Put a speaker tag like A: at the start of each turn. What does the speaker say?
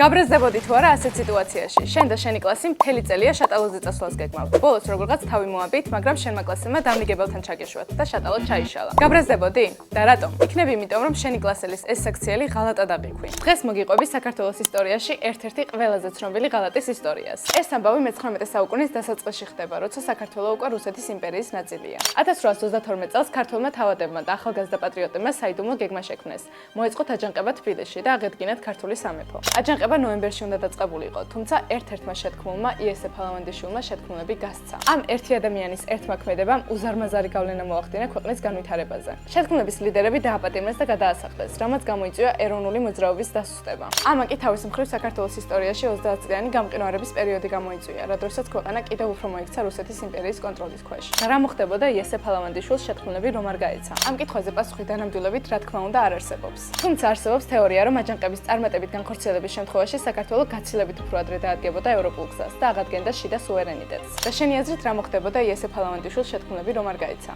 A: გაბრაზდებოდი თუ არა ასეთ სიტუაციაში. შენ და შენი კლასი მთელი წელია შატალოზე წასვლას გეგმავთ. ბოლოს როგორღაც თავი მოაბით, მაგრამ შენმა კლასელმა დამნიგებელთან ჩაგეშვათ და შატალო ჩაიშალა. გაბრაზდებოდი? და რატომ? იქნებ იმიტომ, რომ შენი კლასელის ეს საქციელი ღალატად აღიქვი. დღეს მოგიყვები საქართველოს ისტორიაში ერთ-ერთი ყველაზე ცნობილი ღალატის ისტორიას. ეს ამბავი მე-19 საუკუნის დასაწყისში ხდება, როცა საქართველო უკვე რუსეთის იმპერიის ნაწილია. 1832 წელს ქართველმა თავადებმა და ახალგაზრდა პატრიოტებმა საიდუმლო გეგმა შექმნეს. მოეწყოთ აჯანყება თბილისში და აღედგინათ ქართული სამეფო. აჯანყება ნოემბერში უნდა დაწყებულიყო, თუმცა ერთ-ერთმა შეთქმულმა იესე ფალავანდიშვილმა შეთქმულები გასცა. ამ ერთი ადამიანის ერთმა ქმედებამ უზარმაზარი გავლენა მოახდინა ქვეყნის განვითარებაზე. შეთქმულების ლიდერები დააპატიმრეს და გადაასახლეს, რამაც გამოიწვია ეროვნული მოძრაობის დასუსტება. ამან კი თავის მხრივ საქართველოს ისტორიაში 30 წლიანი გამყინვარების პერიოდი გამოიწვია, რა დროსაც ქვეყანა კიდევ უფრო მოიქცა რუსეთის იმპერიის კონტროლის ქვეშ. და რა მოხდებოდა იესე ფალავანდიშვილს შეთქმულები რომ არ გაეცა? ამ კითხვაზე პასუხი დანამდვილებით რა თქმა უნდა არ არსებობს. თუმცა არსებობს თეორია, რომ აჯანყების წარმატებით განხორციელების შემთხვევაში საქართველო გაცილებით უფრო ადრე დაადგებოდა ევროპულ გზას და აღადგენდა შიდა სუვერენიტეტს. და შენი აზრით რა მოხდებოდა იესე ფალავანდიშვილს შეთქმულები რომ არ გაეცა?